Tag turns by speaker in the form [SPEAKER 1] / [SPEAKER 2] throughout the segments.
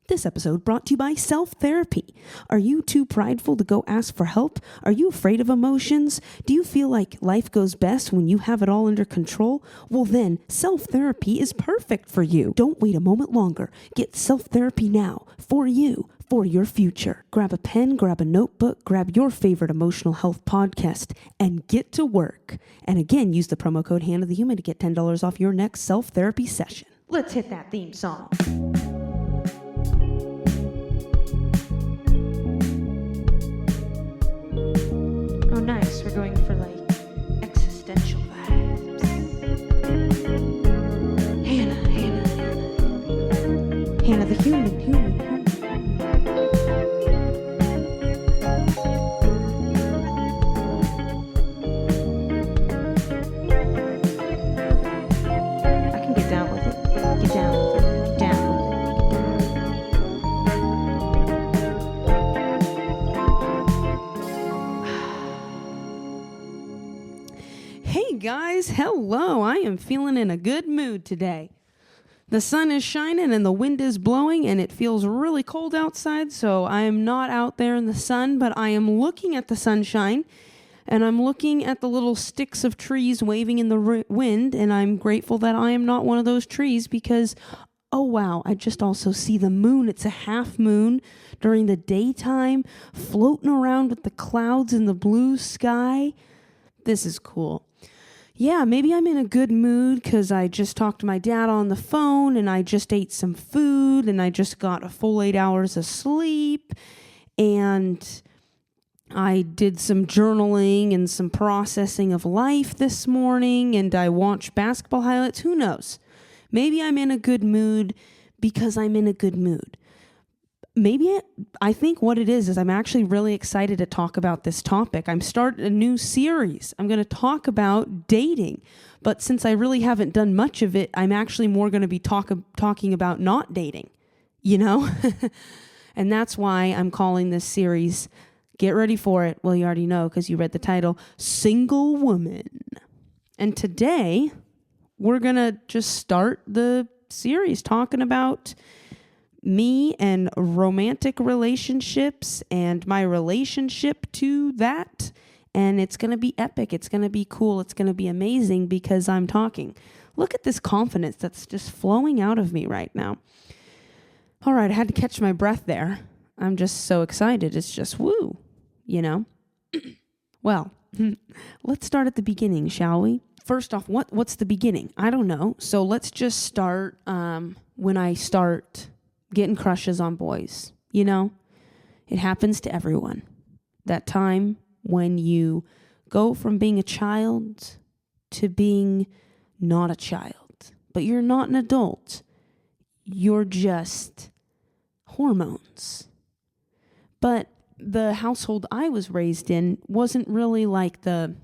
[SPEAKER 1] This episode brought to you by self-therapy. Are you too prideful to go ask for help? Are you afraid of emotions? Do you feel like life goes best when you have it all under control? Well then, self-therapy is perfect for you. Don't wait a moment longer. Get self-therapy now for you, for your future. Grab a pen, grab a notebook, grab your favorite emotional health podcast, and get to work. And again, use the promo code Hannah the Human to get $10 off your next self-therapy session. Let's hit that theme song. Oh, nice. We're going for like existential vibes. Hannah the human. I can get down with it. Get down with it. Get down with it. Hey guys, hello. I am feeling in a good mood today. The sun is shining and the wind is blowing and it feels really cold outside, so I am not out there in the sun, but I am looking at the sunshine and I'm looking at the little sticks of trees waving in the wind, and I'm grateful that I am not one of those trees because, oh wow, I just also see the moon. It's a half moon during the daytime, floating around with the clouds in the blue sky. This is cool. Yeah, maybe I'm in a good mood because I just talked to my dad on the phone and I just ate some food and I just got a full 8 hours of sleep and I did some journaling and some processing of life this morning and I watched basketball highlights. Who knows? Maybe I'm in a good mood because I'm in a good mood. I think what it is I'm actually really excited to talk about this topic. I'm starting a new series. I'm going to talk about dating. But since I really haven't done much of it, I'm actually more going to be talking about not dating, you know? And that's why I'm calling this series, get ready for it. Well, you already know because you read the title, Single Woman. And today, we're going to just start the series talking about me and romantic relationships and my relationship to that. And it's going to be epic. It's going to be cool. It's going to be amazing because I'm talking. Look at this confidence that's just flowing out of me right now. All right, I had to catch my breath there. I'm just so excited. It's just woo, you know? Well, let's start at the beginning, shall we? First off, what's the beginning? I don't know. So let's just start when I start getting crushes on boys. You know, it happens to everyone. That time when you go from being a child to being not a child, but you're not an adult. You're just hormones. But the household I was raised in wasn't really like the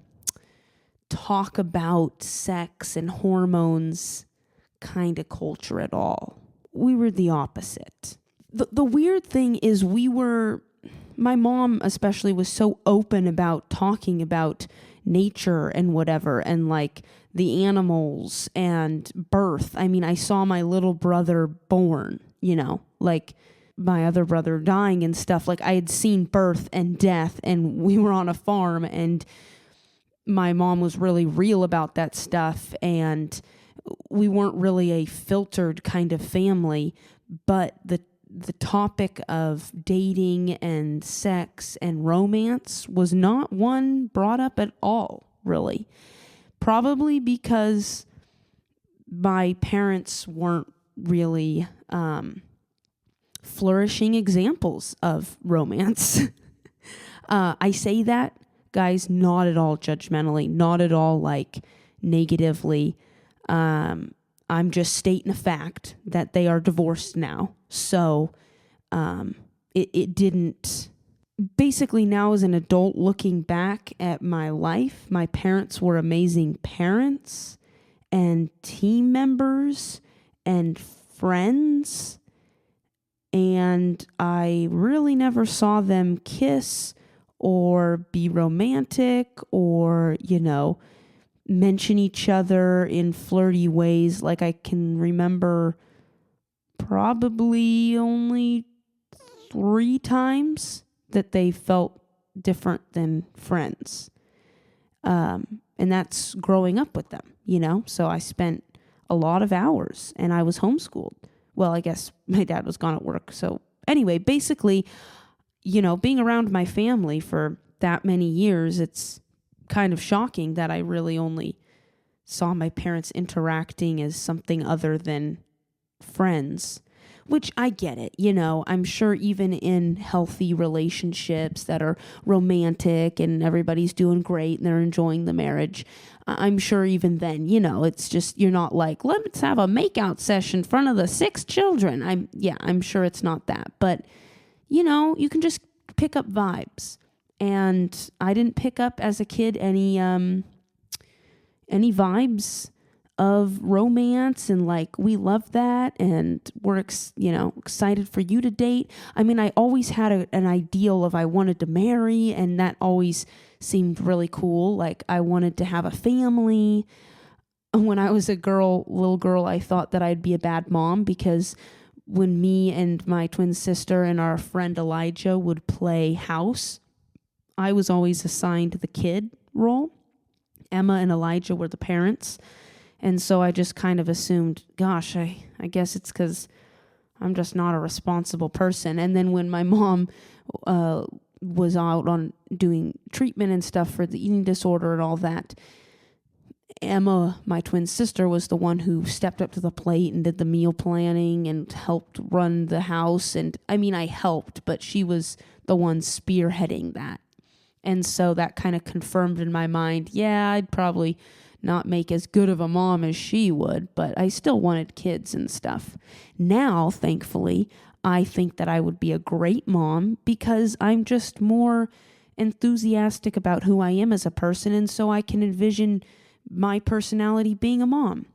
[SPEAKER 1] talk about sex and hormones kind of culture at all. We were the opposite. The weird thing is my mom especially was so open about talking about nature and whatever and like the animals and birth. I mean, I saw my little brother born, you know, like my other brother dying and stuff. Like I had seen birth and death and we were on a farm and my mom was really real about that stuff and we weren't really a filtered kind of family, but the topic of dating and sex and romance was not one brought up at all, really. Probably because my parents weren't really flourishing examples of romance. I say that, guys, not at all judgmentally, not at all like negatively. I'm just stating a fact that they are divorced now. So it didn't. Basically, now as an adult looking back at my life, my parents were amazing parents and team members and friends. And I really never saw them kiss or be romantic or, you know, mention each other in flirty ways. Like I can remember probably only 3 times that they felt different than friends. And that's growing up with them, So I spent a lot of hours and I was homeschooled. Well, I guess my dad was gone at work. So anyway, basically, being around my family for that many years, it's kind of shocking that I really only saw my parents interacting as something other than friends, which I get it. I'm sure even in healthy relationships that are romantic and everybody's doing great and they're enjoying the marriage, I'm sure even then, it's just, you're not like, let's have a makeout session in front of the 6 children. I'm sure it's not that, but you can just pick up vibes. And I didn't pick up as a kid any vibes of romance and like, we love that and we're excited for you to date. I mean, I always had an ideal of I wanted to marry, and that always seemed really cool. Like I wanted to have a family. When I was a little girl, I thought that I'd be a bad mom because when me and my twin sister and our friend Elijah would play house, I was always assigned the kid role. Emma and Elijah were the parents. And so I just kind of assumed, gosh, I guess it's because I'm just not a responsible person. And then when my mom was out on doing treatment and stuff for the eating disorder and all that, Emma, my twin sister, was the one who stepped up to the plate and did the meal planning and helped run the house. And I mean, I helped, but she was the one spearheading that. And so that kind of confirmed in my mind, yeah, I'd probably not make as good of a mom as she would, but I still wanted kids and stuff. Now, thankfully, I think that I would be a great mom because I'm just more enthusiastic about who I am as a person, and so I can envision my personality being a mom.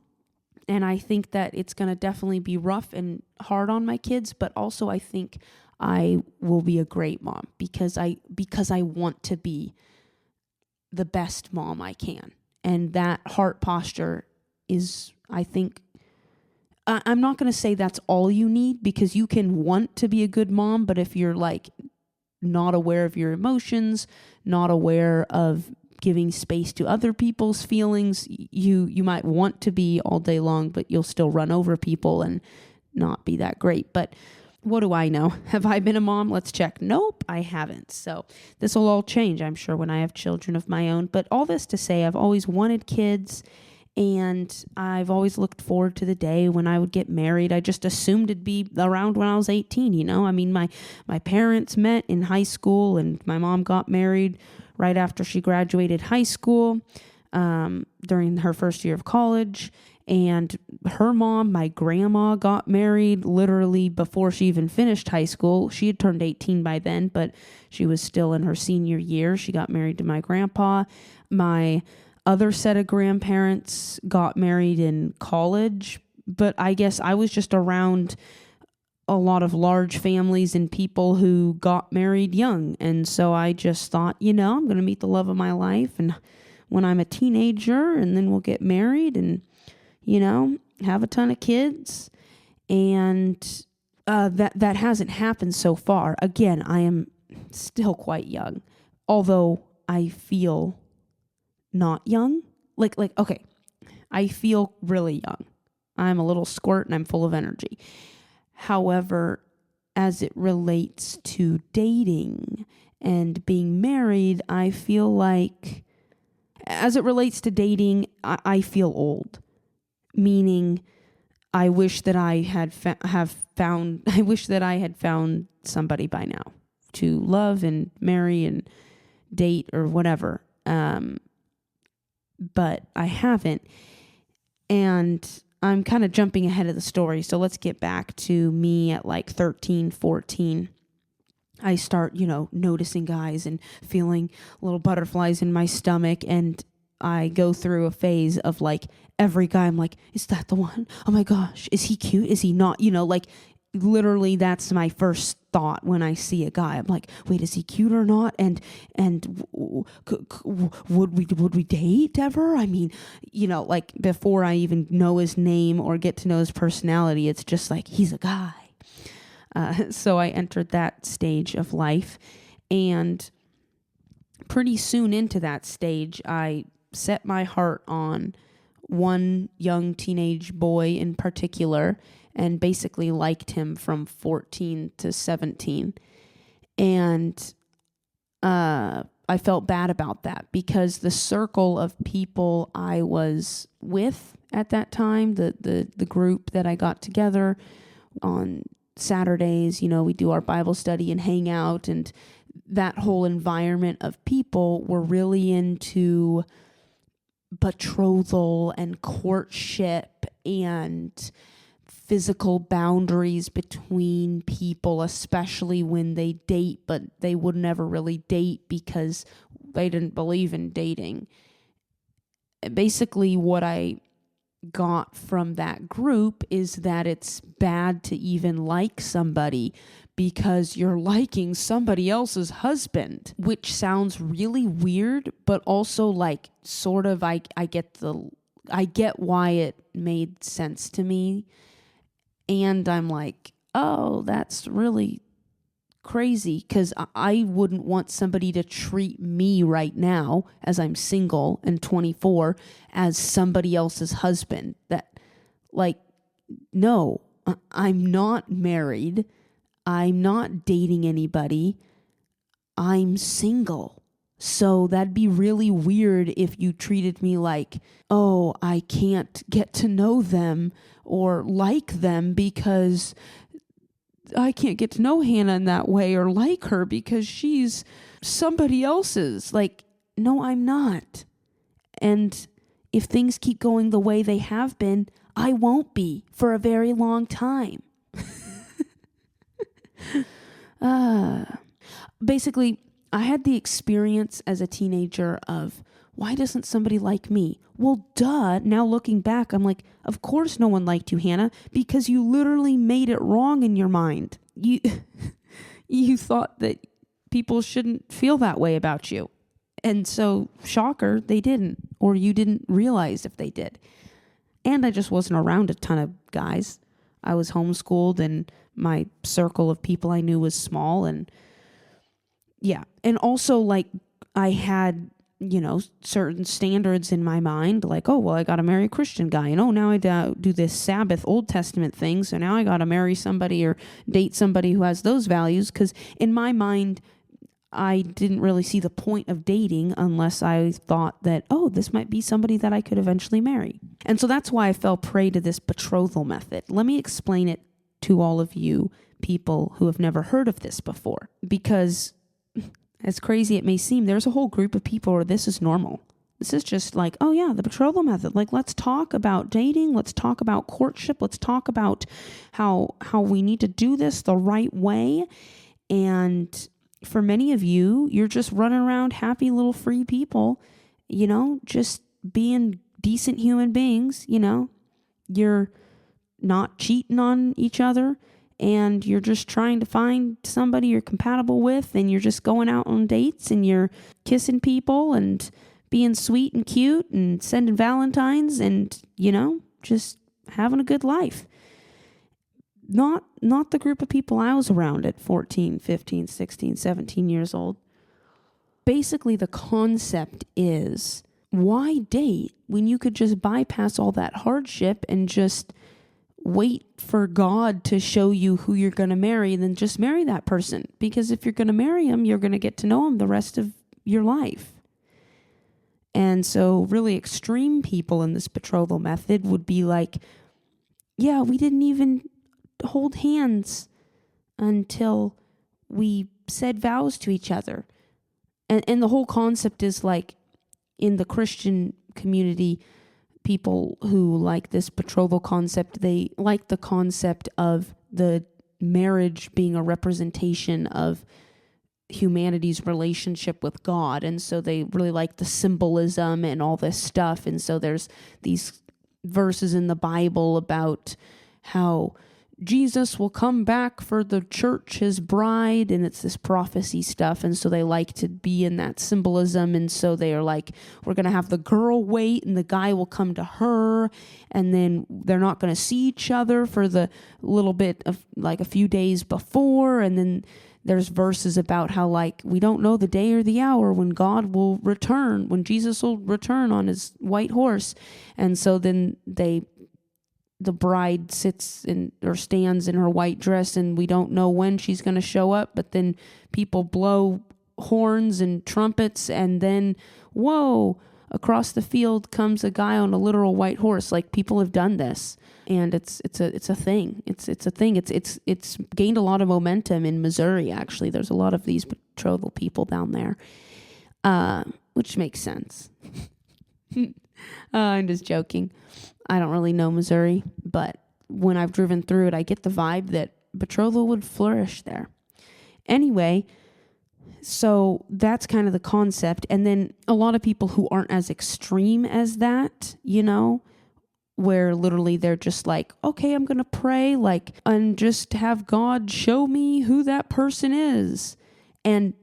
[SPEAKER 1] And I think that it's going to definitely be rough and hard on my kids, but also I think I will be a great mom because I want to be the best mom I can. And that heart posture is, I think, I'm not going to say that's all you need, because you can want to be a good mom, but if you're like not aware of your emotions, not aware of giving space to other people's feelings, you might want to be all day long, but you'll still run over people and not be that great. But what do I know? Have I been a mom? Let's check. Nope, I haven't. So this will all change, I'm sure, when I have children of my own. But all this to say, I've always wanted kids, and I've always looked forward to the day when I would get married. I just assumed it'd be around when I was 18, I mean, my parents met in high school, and my mom got married right after she graduated high school, during her first year of college. And her mom, my grandma, got married literally before she even finished high school. She had turned 18 by then, but she was still in her senior year. She got married to my grandpa. My other set of grandparents got married in college, but I guess I was just around a lot of large families and people who got married young. And so I just thought, I'm going to meet the love of my life, and when I'm a teenager, and then we'll get married and have a ton of kids. And that hasn't happened so far. Again, I am still quite young, although I feel not young. Okay, I feel really young. I'm a little squirt and I'm full of energy. However, as it relates to dating and being married, I feel like, as it relates to dating, I feel old. Meaning, I wish that I had found somebody by now to love and marry and date or whatever. But I haven't. And I'm kind of jumping ahead of the story. So let's get back to me at like 13, 14. I start, noticing guys and feeling little butterflies in my stomach, and I go through a phase of like every guy I'm like, is that the one? Oh my gosh, is he cute? Is he not? literally that's my first thought when I see a guy. I'm like, wait, is he cute or not? And would we date ever? I mean, like before I even know his name or get to know his personality, it's just like, he's a guy. So I entered that stage of life, and pretty soon into that stage, I set my heart on one young teenage boy in particular, and basically liked him from 14 to 17. And I felt bad about that because the circle of people I was with at that time, the group that I got together on Saturdays, we do our Bible study and hang out, and that whole environment of people were really into betrothal and courtship and physical boundaries between people, especially when they date, but they would never really date because they didn't believe in dating. Basically, what I got from that group is that it's bad to even like somebody because you're liking somebody else's husband, which sounds really weird, but also like sort of I get why it made sense to me. And I'm like, oh, that's really crazy, because I wouldn't want somebody to treat me right now, as I'm single and 24, as somebody else's husband. That, like, no, I'm not married. I'm not dating anybody. I'm single. So that'd be really weird if you treated me like, oh, I can't get to know them or like them because I can't get to know Hannah in that way, or like her because she's somebody else's. Like, no, I'm not. And if things keep going the way they have been, I won't be for a very long time. Basically, I had the experience as a teenager of, why doesn't somebody like me? Well, duh. Now looking back, I'm like, of course no one liked you, Hannah, because you literally made it wrong in your mind. You thought that people shouldn't feel that way about you. And so, shocker, they didn't, or you didn't realize if they did. And I just wasn't around a ton of guys. I was homeschooled, and my circle of people I knew was small, and yeah. And also, like, I had, certain standards in my mind, like, oh, well, I got to marry a Christian guy. And, oh, now I do this Sabbath Old Testament thing. So now I got to marry somebody or date somebody who has those values. Because in my mind, I didn't really see the point of dating unless I thought that, oh, this might be somebody that I could eventually marry. And so that's why I fell prey to this betrothal method. Let me explain it to all of you people who have never heard of this before. Because as crazy it may seem, there's a whole group of people where this is normal. This is just like, oh yeah, the betrothal method. Like, let's talk about dating. Let's talk about courtship. Let's talk about how we need to do this the right way. And for many of you, you're just running around happy little free people, just being decent human beings, You're not cheating on each other. And you're just trying to find somebody you're compatible with, and you're just going out on dates, and you're kissing people and being sweet and cute and sending Valentines and, just having a good life. Not the group of people I was around at 14, 15, 16, 17 years old. Basically, the concept is, why date when you could just bypass all that hardship and just wait for God to show you who you're going to marry, and then just marry that person? Because if you're going to marry him, you're going to get to know him the rest of your life. And so really extreme people in this betrothal method would be like, yeah, we didn't even hold hands until we said vows to each other. And the whole concept is like, in the Christian community, people who like this betrothal concept, they like the concept of the marriage being a representation of humanity's relationship with God. And so they really like the symbolism and all this stuff. And so there's these verses in the Bible about how Jesus will come back for the church, his bride, and it's this prophecy stuff. And so they like to be in that symbolism. And so they are like, we're going to have the girl wait and the guy will come to her. And then they're not going to see each other for the little bit of like a few days before. And then there's verses about how like, we don't know the day or the hour when God will return, when Jesus will return on his white horse. And so then the bride sits in or stands in her white dress and we don't know when she's going to show up, but then people blow horns and trumpets and then, whoa, across the field comes a guy on a literal white horse. Like, people have done this and it's a thing. It's a thing. It's gained a lot of momentum in Missouri. Actually, there's a lot of these betrothal people down there, which makes sense. I'm just joking. I don't really know Missouri, but when I've driven through it, I get the vibe that betrothal would flourish there. Anyway, so that's kind of the concept. And then a lot of people who aren't as extreme as that, you know, where literally they're just like, okay, I'm going to pray like, and just have God show me who that person is. And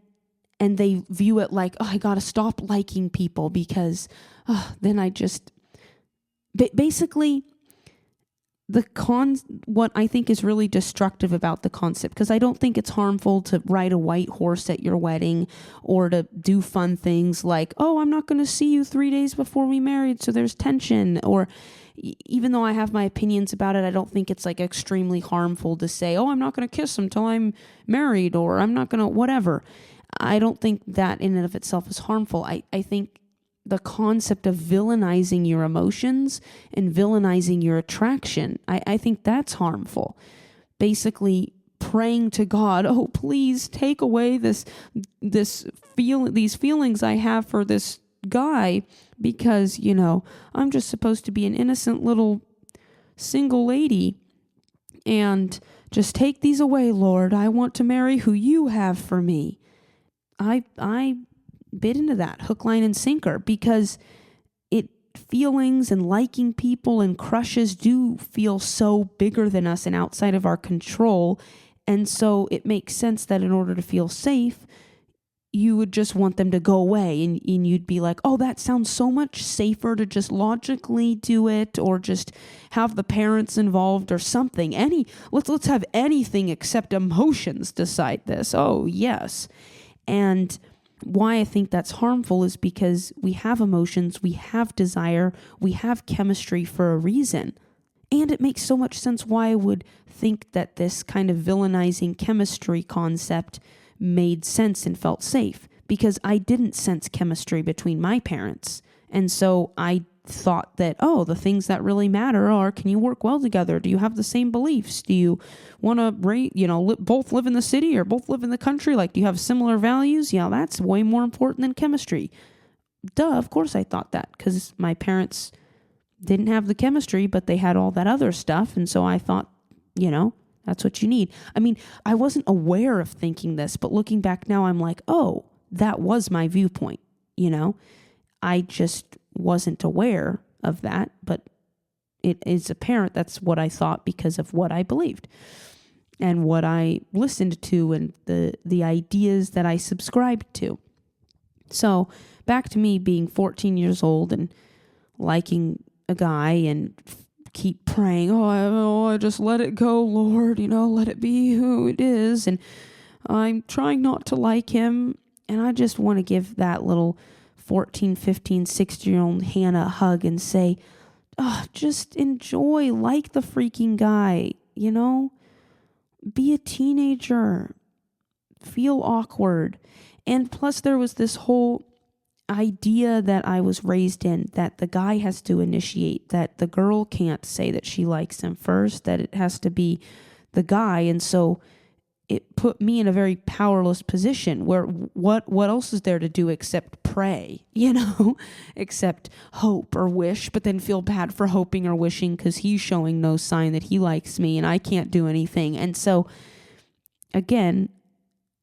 [SPEAKER 1] they view it like, oh, I got to stop liking people because then I just... Basically, what I think is really destructive about the concept, because I don't think it's harmful to ride a white horse at your wedding or to do fun things like, oh, I'm not going to see you 3 days before we married, so there's tension. Or even though I have my opinions about it, I don't think it's like extremely harmful to say, oh, I'm not going to kiss him till I'm married, or I'm not going to whatever. I don't think that in and of itself is harmful. I think the concept of villainizing your emotions and villainizing your attraction, I think that's harmful. Basically praying to God, oh, please take away these feelings I have for this guy because, you know, I'm just supposed to be an innocent little single lady, and just take these away, Lord. I want to marry who you have for me. I bit into that hook, line, and sinker because feelings and liking people and crushes do feel so bigger than us and outside of our control. And so it makes sense that in order to feel safe, you would just want them to go away, and you'd be like, oh, that sounds so much safer to just logically do it, or just have the parents involved or something. Let's have anything except emotions decide this. Oh, yes. And why I think that's harmful is because we have emotions, we have desire, we have chemistry for a reason. And it makes so much sense why I would think that this kind of villainizing chemistry concept made sense and felt safe, because I didn't sense chemistry between my parents. And so I thought that, oh, the things that really matter are, can you work well together? Do you have the same beliefs? Do you want to, both live in the city or both live in the country? Like, do you have similar values? Yeah, that's way more important than chemistry. Duh, of course I thought that, because my parents didn't have the chemistry, but they had all that other stuff. And so I thought, that's what you need. I mean, I wasn't aware of thinking this, but looking back now, I'm like, oh, that was my viewpoint, I just wasn't aware of that, but it is apparent that's what I thought because of what I believed and what I listened to and the ideas that I subscribed to. So back to me being 14 years old and liking a guy and keep praying, I just let it go, Lord, let it be who it is. And I'm trying not to like him. And I just want to give that little 14, 15, 16-year-old Hannah a hug and say, just enjoy, like the freaking guy, be a teenager, feel awkward. And plus there was this whole idea that I was raised in, that the guy has to initiate, that the girl can't say that she likes him first, that it has to be the guy. And so it put me in a very powerless position where what else is there to do except pray, except hope or wish, but then feel bad for hoping or wishing because he's showing no sign that he likes me and I can't do anything. And so again,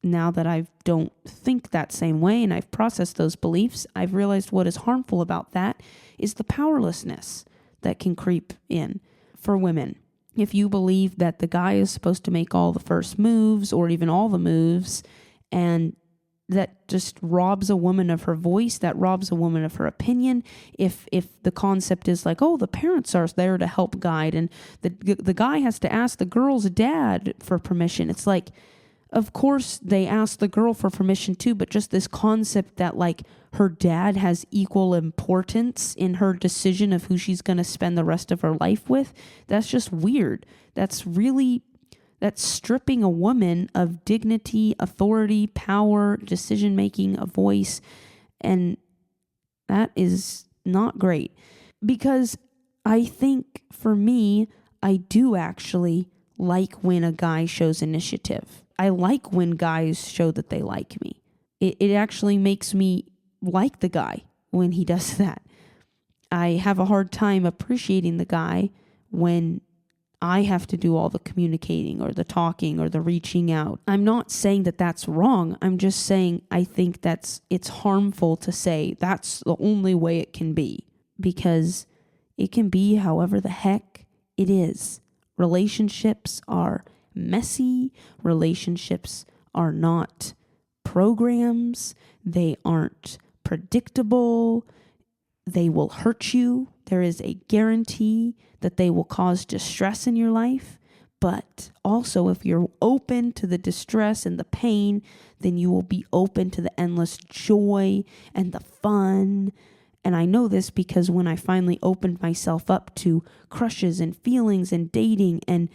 [SPEAKER 1] now that I don't think that same way and I've processed those beliefs, I've realized what is harmful about that is the powerlessness that can creep in for women. if you believe that the guy is supposed to make all the first moves or even all the moves, and that just robs a woman of her voice, that robs a woman of her opinion. If the concept is like, oh, the parents are there to help guide, and the guy has to ask the girl's dad for permission. It's like, of course they ask the girl for permission too, but just this concept that like her dad has equal importance in her decision of who she's going to spend the rest of her life with, that's just weird. That's stripping a woman of dignity, authority, power, decision-making, a voice. And that is not great. Because I think for me, I do actually like when a guy shows initiative. I like when guys show that they like me. It actually makes me like the guy when he does that. I have a hard time appreciating the guy when I have to do all the communicating or the talking or the reaching out. I'm not saying that that's wrong. I'm just saying I think it's harmful to say that's the only way it can be, because it can be however the heck it is. Relationships are messy. Relationships are not programs. They aren't predictable. They will hurt you. There is a guarantee that they will cause distress in your life. But also, if you're open to the distress and the pain, then you will be open to the endless joy and the fun. And I know this because when I finally opened myself up to crushes and feelings and dating and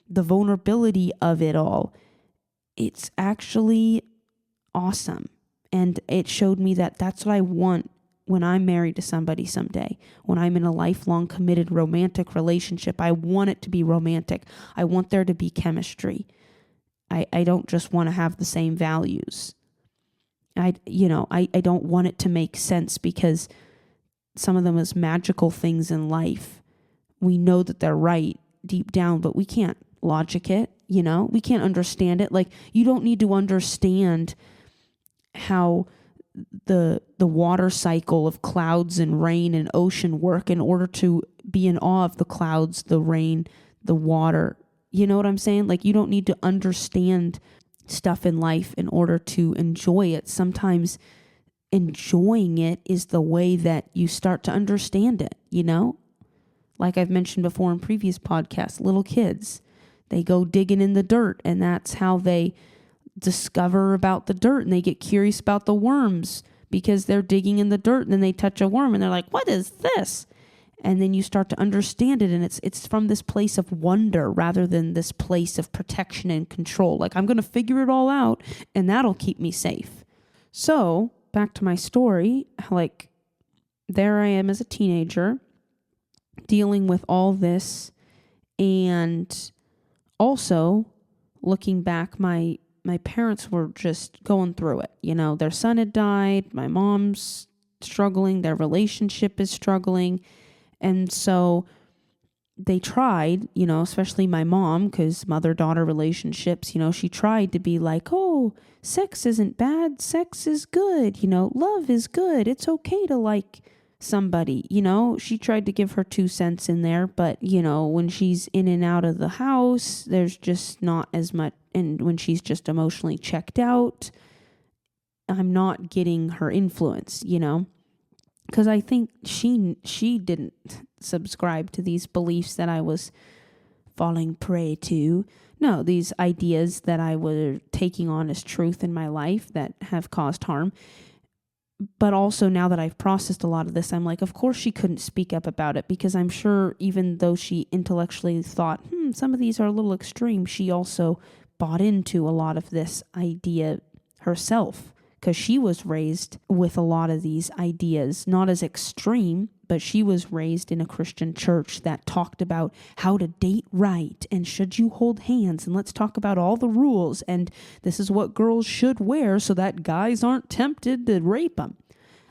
[SPEAKER 1] the vulnerability of it all, it's actually awesome. And it showed me that that's what I want when I'm married to somebody someday, when I'm in a lifelong committed romantic relationship. I want it to be romantic. I want there to be chemistry. I don't just want to have the same values. I don't want it to make sense, because some of the most magical things in life, we know that they're right deep down, but we can't logic it, we can't understand it. Like, you don't need to understand how the water cycle of clouds and rain and ocean work in order to be in awe of the clouds, the rain, the water. You know what I'm saying? Like, you don't need to understand stuff in life in order to enjoy it. Sometimes enjoying it is the way that you start to understand it, Like I've mentioned before in previous podcasts, little kids, they go digging in the dirt, and that's how they discover about the dirt, and they get curious about the worms because they're digging in the dirt, and then they touch a worm and they're like, what is this? And then you start to understand it, and it's from this place of wonder rather than this place of protection and control. Like, I'm going to figure it all out, and that'll keep me safe. So back to my story, like, there I am as a teenager dealing with all this, and also looking back, my parents were just going through it. Their son had died. My mom's struggling. Their relationship is struggling. And so they tried, especially my mom, because mother-daughter relationships, she tried to be like, oh, sex isn't bad. Sex is good. Love is good. It's okay to like somebody. She tried to give her 2 cents in there, but when she's in and out of the house, there's just not as much. And when she's just emotionally checked out, I'm not getting her influence, because I think she didn't subscribe to these beliefs that I was falling prey to. No, these ideas that I was taking on as truth in my life that have caused harm. But also, now that I've processed a lot of this, I'm like, of course she couldn't speak up about it, because I'm sure even though she intellectually thought, some of these are a little extreme, she also bought into a lot of this idea herself, because she was raised with a lot of these ideas, not as extreme, but she was raised in a Christian church that talked about how to date right, and should you hold hands, and let's talk about all the rules, and this is what girls should wear so that guys aren't tempted to rape them.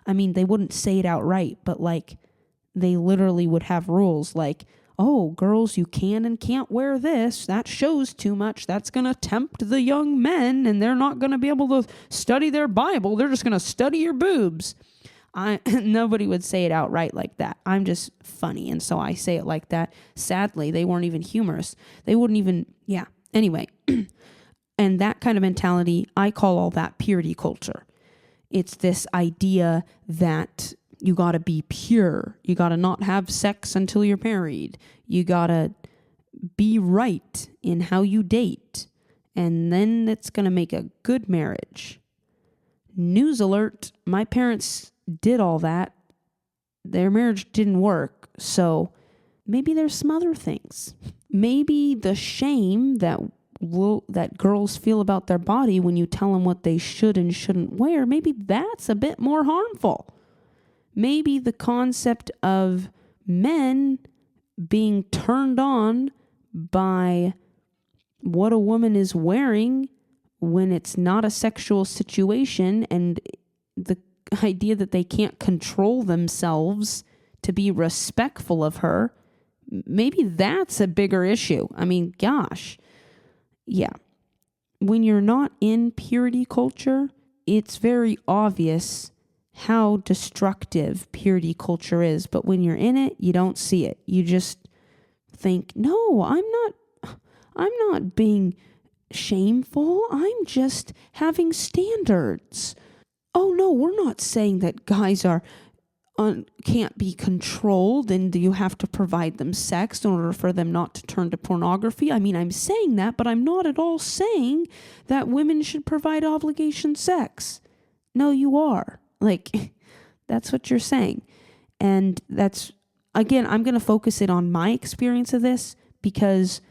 [SPEAKER 1] I mean, they wouldn't say it outright, but like, they literally would have rules like, oh, girls, you can and can't wear this. That shows too much. That's going to tempt the young men, and they're not going to be able to study their Bible. They're just going to study your boobs. Nobody would say it outright like that. I'm just funny, and so I say it like that. Sadly, they weren't even humorous. They wouldn't even, yeah. Anyway, and that kind of mentality, I call all that purity culture. It's this idea that you got to be pure. You got to not have sex until you're married. You got to be right in how you date. And then it's going to make a good marriage. News alert, my parents did all that. Their marriage didn't work. So maybe there's some other things. Maybe the shame that girls feel about their body when you tell them what they should and shouldn't wear, maybe that's a bit more harmful. Maybe the concept of men being turned on by what a woman is wearing when it's not a sexual situation, and the idea that they can't control themselves to be respectful of her, maybe that's a bigger issue. I mean, gosh. Yeah. When you're not in purity culture, it's very obvious how destructive purity culture is. But when you're in it, you don't see it. You just think, no, I'm not being shameful. I'm just having standards. Oh no, we're not saying that guys can't be controlled and you have to provide them sex in order for them not to turn to pornography. I mean, I'm saying that, but I'm not at all saying that women should provide obligation sex. No, you are. Like, that's what you're saying. And that's, again, I'm going to focus it on my experience of this because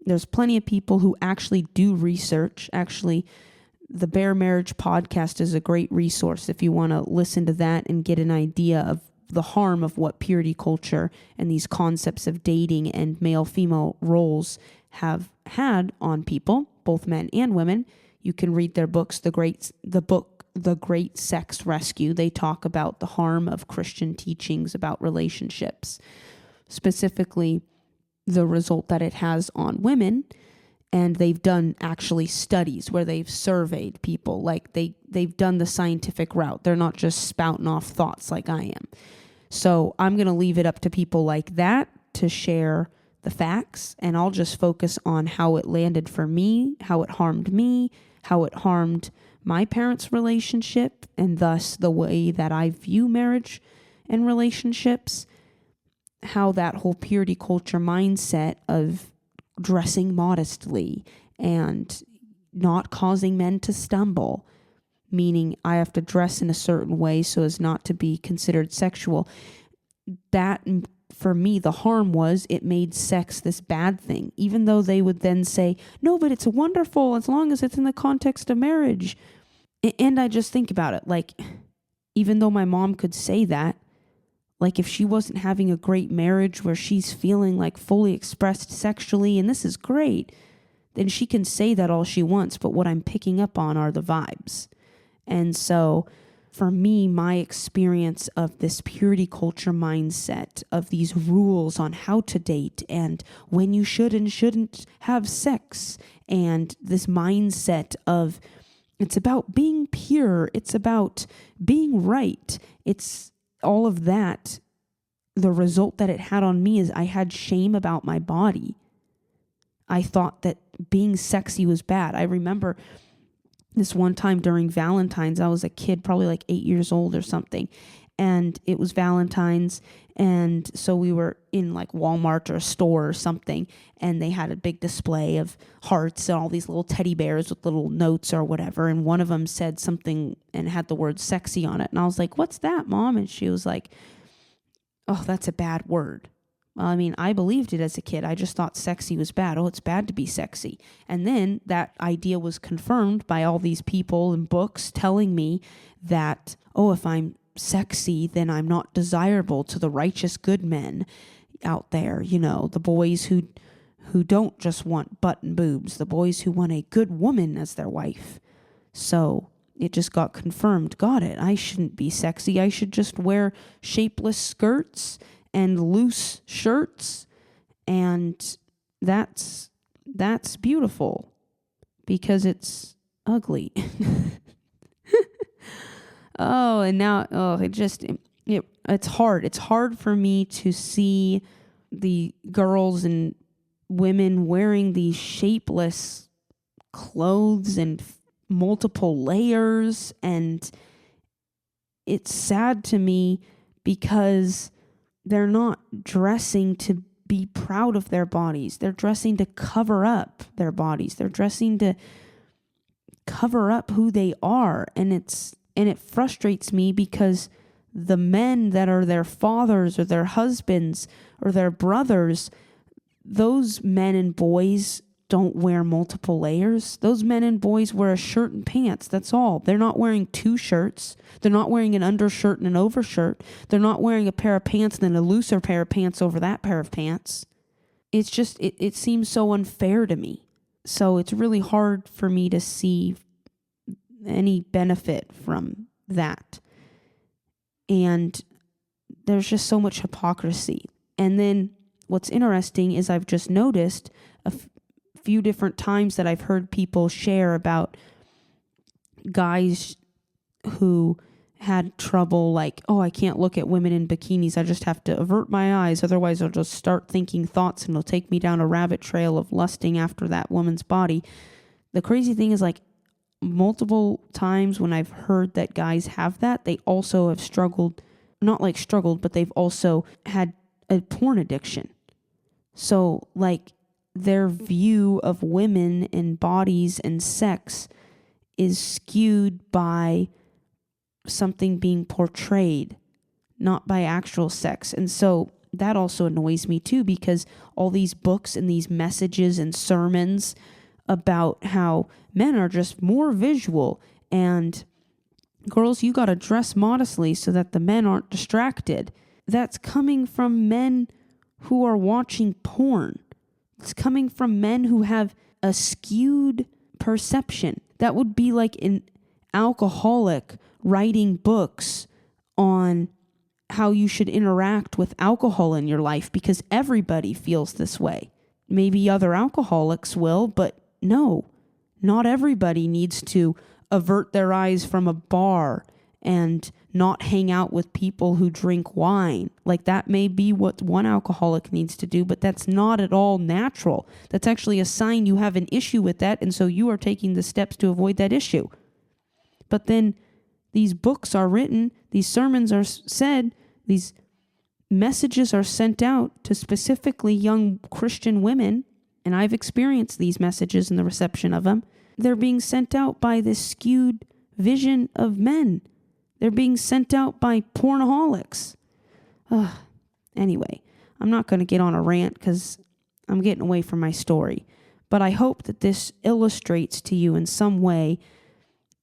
[SPEAKER 1] there's plenty of people who actually do research. Actually, the Bare Marriage podcast is a great resource if you want to listen to that and get an idea of the harm of what purity culture and these concepts of dating and male-female roles have had on people, both men and women. You can read their books, the book, The Great Sex Rescue. They talk about the harm of Christian teachings about relationships, specifically the result that it has on women. And they've done actually studies where they've surveyed people. Like they've done the scientific route. They're not just spouting off thoughts like I am. So I'm going to leave it up to people like that to share the facts. And I'll just focus on how it landed for me, how it harmed me, how it harmed my parents' relationship, and thus the way that I view marriage and relationships, how that whole purity culture mindset of dressing modestly and not causing men to stumble, meaning I have to dress in a certain way so as not to be considered sexual. That, for me, the harm was it made sex this bad thing, even though they would then say, no, but it's wonderful as long as it's in the context of marriage. And I just think about it, like, even though my mom could say that, like if she wasn't having a great marriage where she's feeling like fully expressed sexually, and this is great, then she can say that all she wants. But what I'm picking up on are the vibes. And so for me, my experience of this purity culture mindset of these rules on how to date and when you should and shouldn't have sex, and this mindset of it's about being pure, it's about being right, it's all of that, the result that it had on me is I had shame about my body. I thought that being sexy was bad. I remember this one time during Valentine's, I was a kid, probably like 8 years old or something. And it was Valentine's. And so we were in like Walmart or a store or something. And they had a big display of hearts and all these little teddy bears with little notes or whatever. And one of them said something and had the word sexy on it. And I was like, what's that, Mom? And she was like, oh, that's a bad word. Well, I mean, I believed it as a kid. I just thought sexy was bad. Oh, it's bad to be sexy. And then that idea was confirmed by all these people and books telling me that, oh, if I'm sexy, then I'm not desirable to the righteous good men out there. You know, the boys who don't just want butt and boobs, the boys who want a good woman as their wife. So it just got confirmed. Got it. I shouldn't be sexy. I should just wear shapeless skirts and loose shirts, and that's beautiful because it's ugly. And now, it's hard. It's hard for me to see the girls and women wearing these shapeless clothes and multiple layers. And it's sad to me because they're not dressing to be proud of their bodies. They're dressing to cover up their bodies. They're dressing to cover up who they are. And it frustrates me because the men that are their fathers or their husbands or their brothers, those men and boys don't wear multiple layers. Those men and boys wear a shirt and pants. That's all. They're not wearing two shirts. They're not wearing an undershirt and an overshirt. They're not wearing a pair of pants and then a looser pair of pants over that pair of pants. It's just, it seems so unfair to me. So it's really hard for me to see any benefit from that. And there's just so much hypocrisy. And then what's interesting is I've just noticed a few different times that I've heard people share about guys who had trouble, like, oh, I can't look at women in bikinis. I just have to avert my eyes. Otherwise, I'll just start thinking thoughts and it'll take me down a rabbit trail of lusting after that woman's body. The crazy thing is, like, multiple times when I've heard that guys have that, they also have struggled, but they've also had a porn addiction. So, like, their view of women and bodies and sex is skewed by something being portrayed, not by actual sex. And so that also annoys me too, because all these books and these messages and sermons about how men are just more visual and girls, you got to dress modestly so that the men aren't distracted. That's coming from men who are watching porn. It's coming from men who have a skewed perception. That would be like an alcoholic writing books on how you should interact with alcohol in your life, because everybody feels this way. Maybe other alcoholics will, but no, not everybody needs to avert their eyes from a bar and not hang out with people who drink wine. Like, that may be what one alcoholic needs to do, but that's not at all natural. That's actually a sign you have an issue with that, and so you are taking the steps to avoid that issue. But then these books are written, these sermons are said, these messages are sent out to specifically young Christian women, and I've experienced these messages and the reception of them. They're being sent out by this skewed vision of men. They're being sent out by pornaholics. Anyway, I'm not going to get on a rant because I'm getting away from my story. But I hope that this illustrates to you in some way.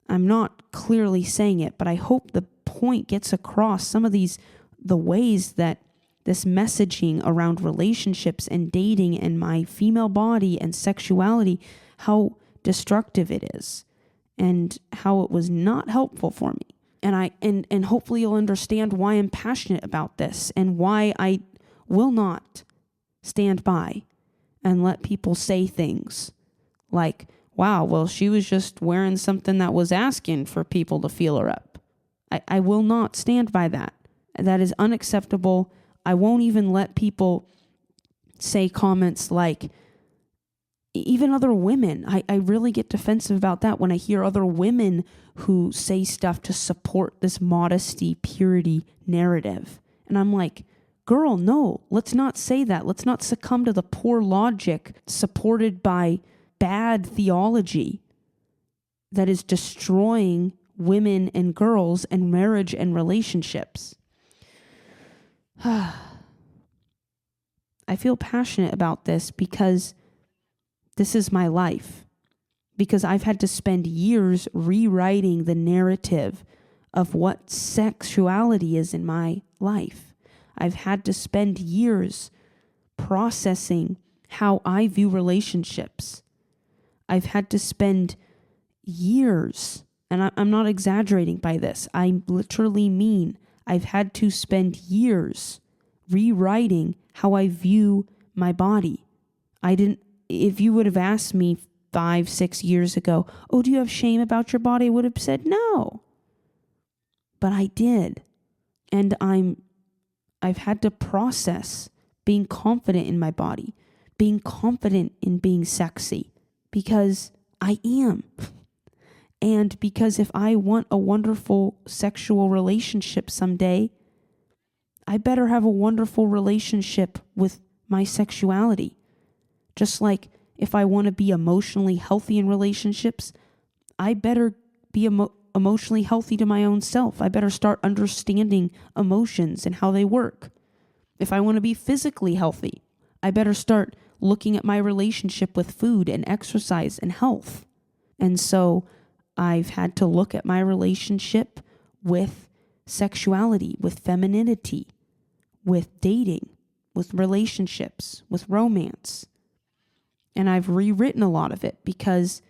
[SPEAKER 1] I'm not clearly saying it, but I hope the point gets across some of the ways that this messaging around relationships and dating and my female body and sexuality, how destructive it is and how it was not helpful for me. And hopefully you'll understand why I'm passionate about this and why I will not stand by and let people say things like, wow, well, she was just wearing something that was asking for people to feel her up. I will not stand by that. That is unacceptable. I won't even let people say comments like, even other women, I really get defensive about that when I hear other women who say stuff to support this modesty, purity narrative. And I'm like, girl, no, let's not say that. Let's not succumb to the poor logic supported by bad theology that is destroying women and girls and marriage and relationships. I feel passionate about this because this is my life. Because I've had to spend years rewriting the narrative of what sexuality is in my life. I've had to spend years processing how I view relationships. I've had to spend years, and I'm not exaggerating by this, I literally mean I've had to spend years rewriting how I view my body. If you would have asked me 5-6 years ago, oh, do you have shame about your body? I would have said no. but I did. And I've had to process being confident in my body, being confident in being sexy, because I am. And because if I want a wonderful sexual relationship someday, I better have a wonderful relationship with my sexuality. Just like if I want to be emotionally healthy in relationships, I better be emotionally healthy to my own self. I better start understanding emotions and how they work. If I want to be physically healthy, I better start looking at my relationship with food and exercise and health. And so I've had to look at my relationship with sexuality, with femininity, with dating, with relationships, with romance. And I've rewritten a lot of it because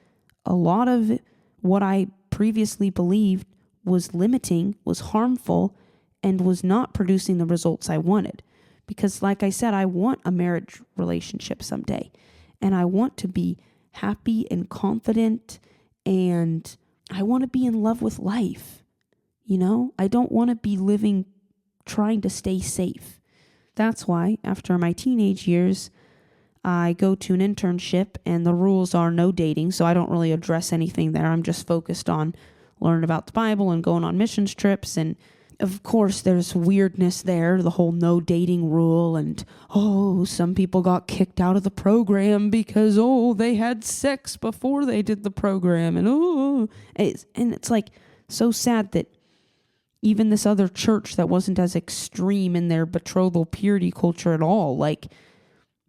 [SPEAKER 1] a lot of what I previously believed was limiting, was harmful, and was not producing the results I wanted. Because like I said, I want a marriage relationship someday. And I want to be happy and confident, and I want to be in love with life. You know, I don't want to be living trying to stay safe. That's why after my teenage years, I go to an internship and the rules are no dating. So I don't really address anything there. I'm just focused on learning about the Bible and going on missions trips. And of course, there's weirdness there, the whole no dating rule. And, some people got kicked out of the program because, they had sex before they did the program. And, it's like so sad that even this other church that wasn't as extreme in their betrothal purity culture at all, like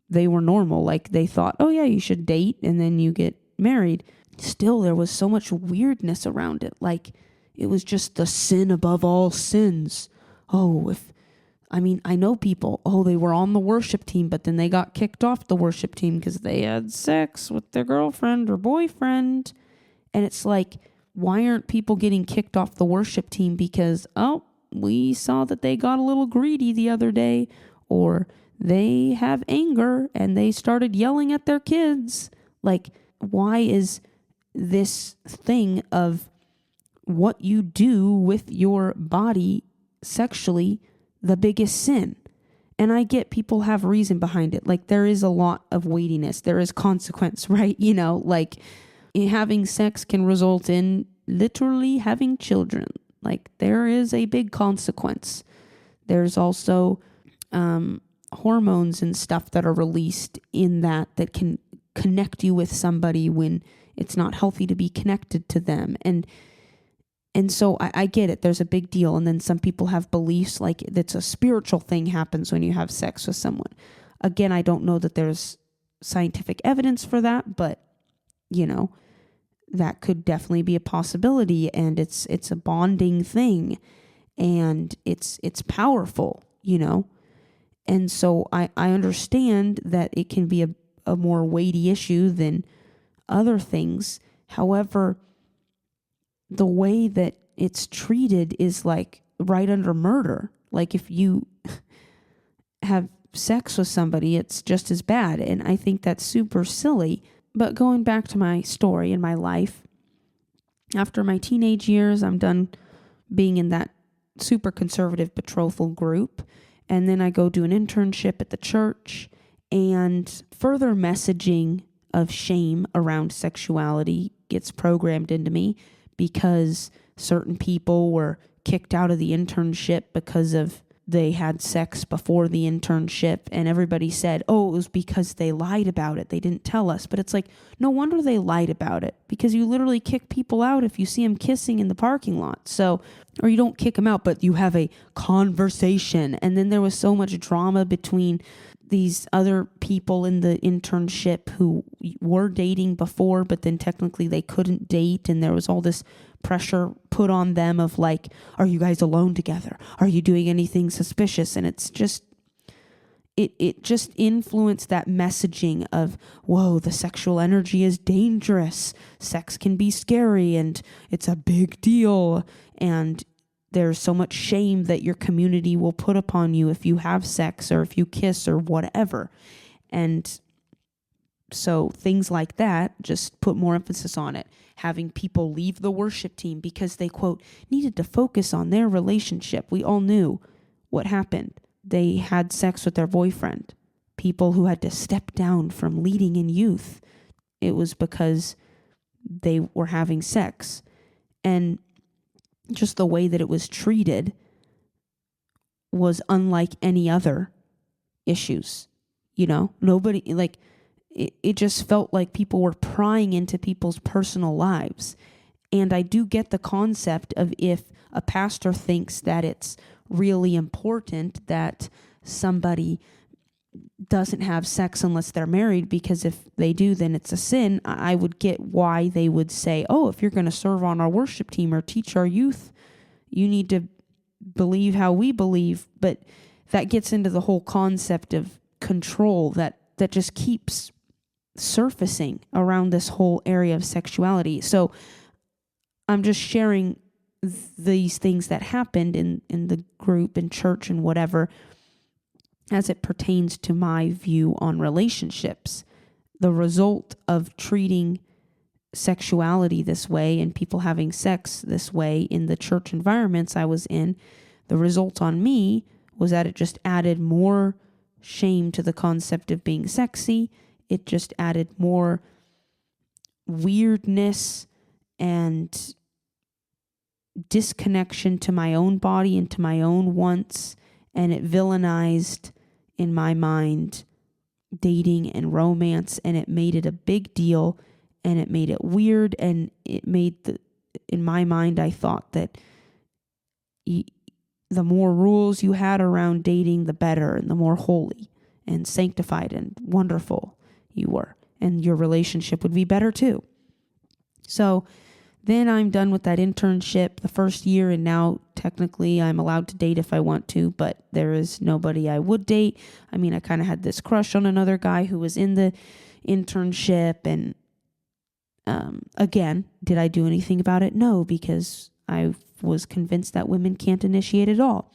[SPEAKER 1] they were normal. Like they thought, you should date and then you get married. Still, there was so much weirdness around it. Like it was just the sin above all sins. I know people, they were on the worship team, but then they got kicked off the worship team because they had sex with their girlfriend or boyfriend. And it's like, why aren't people getting kicked off the worship team because, we saw that they got a little greedy the other day, or they have anger and they started yelling at their kids? Like, why is this thing of what you do with your body sexually the biggest sin? And I get people have reason behind it. Like there is a lot of weightiness. There is consequence, right? Like having sex can result in literally having children. Like there is a big consequence. There's also hormones and stuff that are released in that can connect you with somebody when it's not healthy to be connected to them. And so I get it. There's a big deal. And then some people have beliefs like it's a spiritual thing happens when you have sex with someone. Again, I don't know that there's scientific evidence for that, but that could definitely be a possibility. And it's a bonding thing, and it's powerful, And so I understand that it can be a more weighty issue than other things. However, the way that it's treated is like right under murder. Like if you have sex with somebody, it's just as bad. And I think that's super silly. But going back to my story in my life, after my teenage years, I'm done being in that super conservative betrothal group. And then I go do an internship at the church, and further messaging of shame around sexuality gets programmed into me because certain people were kicked out of the internship because of they had sex before the internship, and everybody said, it was because they lied about it. They didn't tell us. But it's like, no wonder they lied about it, because you literally kick people out if you see them kissing in the parking lot. So, or you don't kick them out, but you have a conversation. And then there was so much drama between these other people in the internship who were dating before, but then technically they couldn't date. And there was all this pressure put on them of like, are you guys alone together? Are you doing anything suspicious? And it's just, it just influenced that messaging of, whoa, the sexual energy is dangerous. Sex can be scary and it's a big deal. And there's so much shame that your community will put upon you if you have sex or if you kiss or whatever. And so things like that just put more emphasis on it. having people leave the worship team because they, quote, needed to focus on their relationship. We all knew what happened. They had sex with their boyfriend. People who had to step down from leading in youth. It was because they were having sex. And just the way that it was treated was unlike any other issues. Nobody, it just felt like people were prying into people's personal lives. And I do get the concept of if a pastor thinks that it's really important that somebody doesn't have sex unless they're married, because if they do, then it's a sin. I would get why they would say, oh, if you're going to serve on our worship team or teach our youth, you need to believe how we believe. But that gets into the whole concept of control that just keeps surfacing around this whole area of sexuality. So I'm just sharing these things that happened in the group and church and whatever as it pertains to my view on relationships. The result of treating sexuality this way and people having sex this way in the church environments I was in, the result on me was that it just added more shame to the concept of being sexy. It just added more weirdness and disconnection to my own body and to my own wants, and it villainized, in my mind, dating and romance, and it made it a big deal, and it made it weird, and it made in my mind, I thought that the more rules you had around dating, the better, and the more holy and sanctified and wonderful you were, and your relationship would be better too. So then I'm done with that internship the first year, and now technically I'm allowed to date if I want to, but there is nobody I would date. I mean, I kind of had this crush on another guy who was in the internship, and again, did I do anything about it? No, because I was convinced that women can't initiate at all.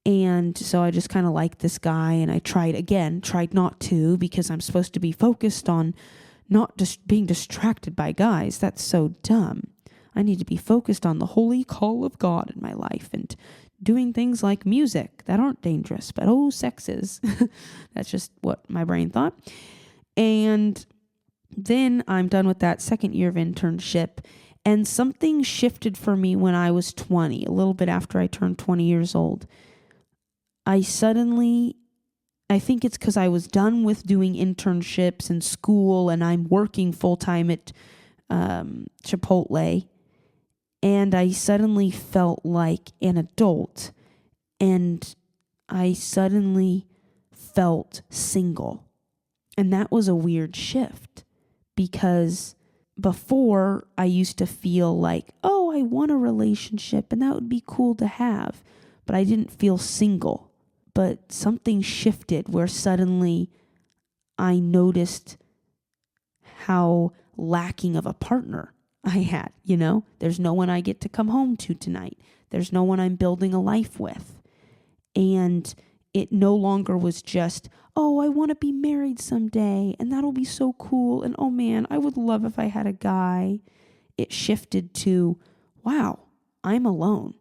[SPEAKER 1] And so I just kind of liked this guy, and I tried not to, because I'm supposed to be focused on not just being distracted by guys. That's so dumb. I need to be focused on the holy call of God in my life and doing things like music that aren't dangerous, but sex is. That's just what my brain thought. And then I'm done with that second year of internship, and something shifted for me when I was 20, a little bit after I turned 20 years old. I think it's because I was done with doing internships in school, and I'm working full-time at Chipotle, and I suddenly felt like an adult, and I suddenly felt single. And that was a weird shift, because before I used to feel like, I want a relationship and that would be cool to have, but I didn't feel single. But something shifted where suddenly I noticed how lacking of a partner I had. There's no one I get to come home to tonight. There's no one I'm building a life with. And it no longer was just, I want to be married someday and that'll be so cool. And oh man, I would love if I had a guy. It shifted to, wow, I'm alone.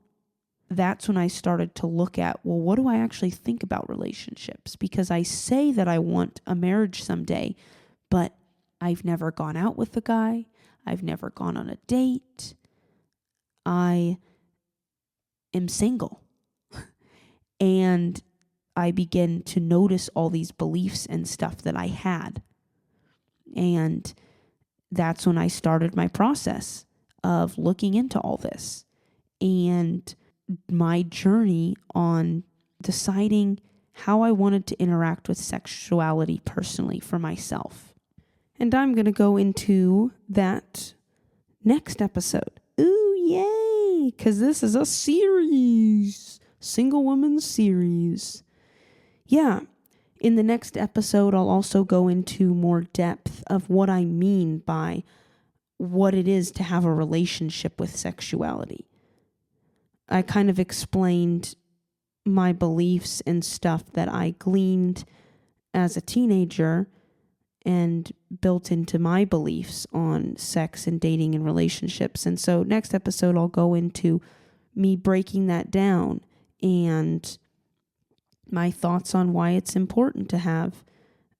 [SPEAKER 1] That's when I started to look at, what do I actually think about relationships? Because I say that I want a marriage someday, but I've never gone out with a guy. I've never gone on a date. I am single. And I began to notice all these beliefs and stuff that I had. And that's when I started my process of looking into all this. And my journey on deciding how I wanted to interact with sexuality personally for myself. And I'm going to go into that next episode. Ooh, yay! Because this is a series. Single Woman series. Yeah. In the next episode, I'll also go into more depth of what I mean by what it is to have a relationship with sexuality. I kind of explained my beliefs and stuff that I gleaned as a teenager and built into my beliefs on sex and dating and relationships. And so next episode, I'll go into me breaking that down and my thoughts on why it's important to have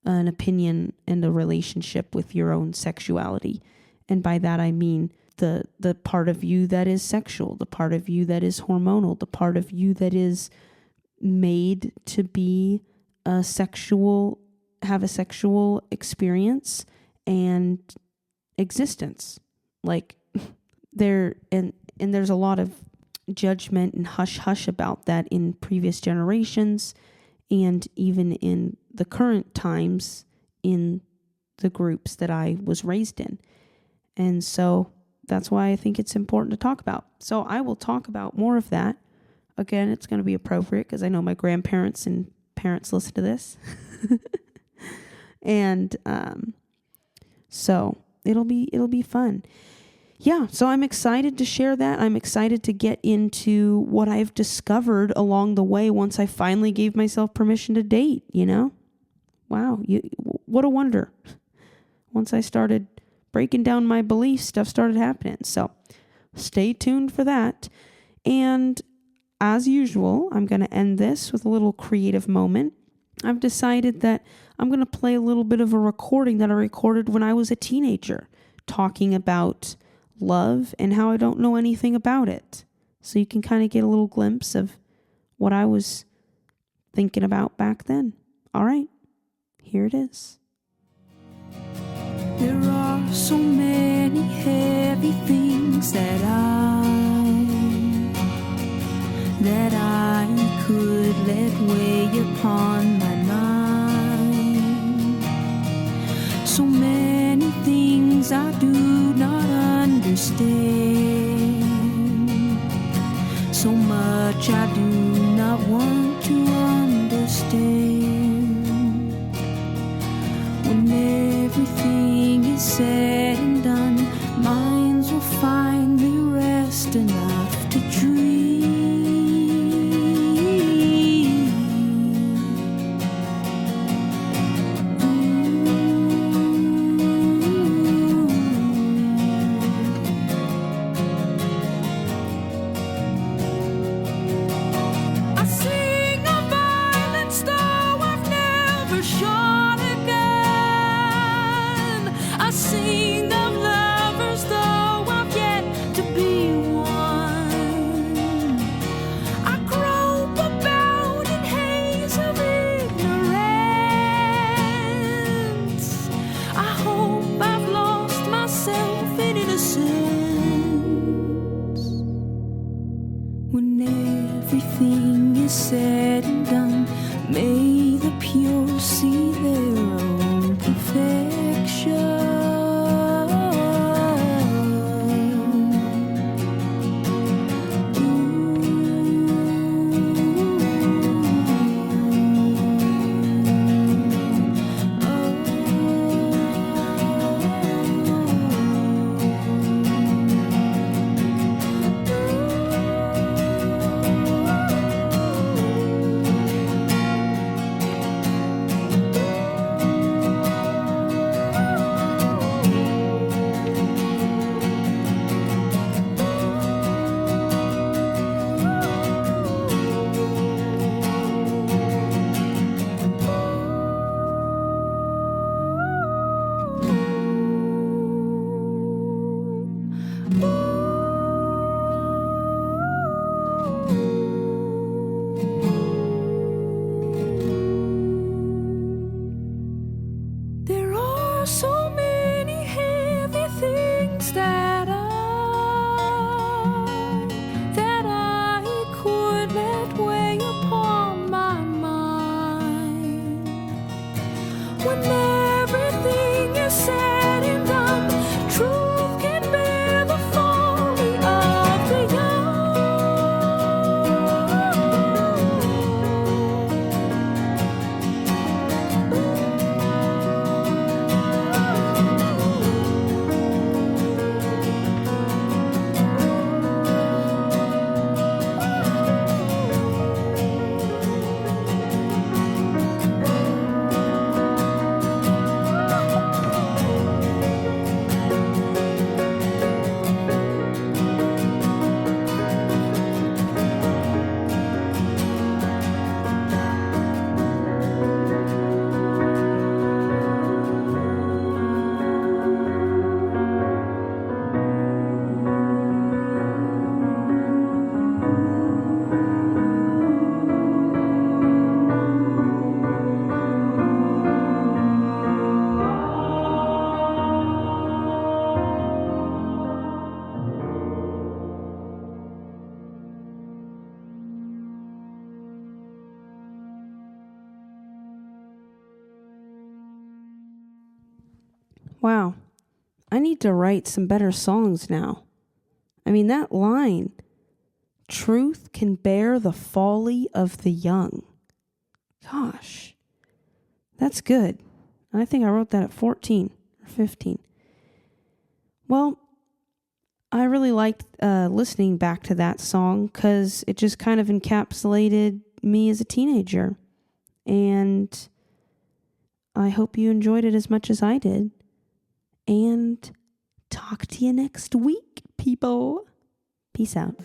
[SPEAKER 1] an opinion and a relationship with your own sexuality. And by that, I mean the part of you that is sexual, the part of you that is hormonal, the part of you that is made to be have a sexual experience and existence. Like there's a lot of judgment and hush about that in previous generations and even in the current times in the groups that I was raised in. And so that's why I think it's important to talk about. So I will talk about more of that. Again, it's going to be appropriate because I know my grandparents and parents listen to this. And so it'll be fun. Yeah, so I'm excited to share that. I'm excited to get into what I've discovered along the way once I finally gave myself permission to date, Wow, what a wonder. Once I started breaking down my beliefs, stuff started happening. So stay tuned for that. And as usual, I'm going to end this with a little creative moment. I've decided that I'm going to play a little bit of a recording that I recorded when I was a teenager, talking about love and how I don't know anything about it. So you can kind of get a little glimpse of what I was thinking about back then. All right, here it is.
[SPEAKER 2] There are so many heavy things that I could let weigh upon my mind. So many things I do not understand. So much I do not want to understand. When everything is said and done, minds will finally rest enough to dream. I sing of violence though I've never shot a gun. I sing of lovers though I've yet to be one. I grope about in haze of ignorance. I hope I've lost myself in innocence. When everything is said and done, may the pure see their own perfection. There are so many heavy things that I could let weigh upon my mind. When everything is said and done, truth can bear the fall.
[SPEAKER 1] Wow. I need to write some better songs now. I mean, that line, truth can bear the folly of the young. Gosh, that's good. I think I wrote that at 14 or 15. Well, I really liked listening back to that song because it just kind of encapsulated me as a teenager. And I hope you enjoyed it as much as I did. And talk to you next week, people. Peace out.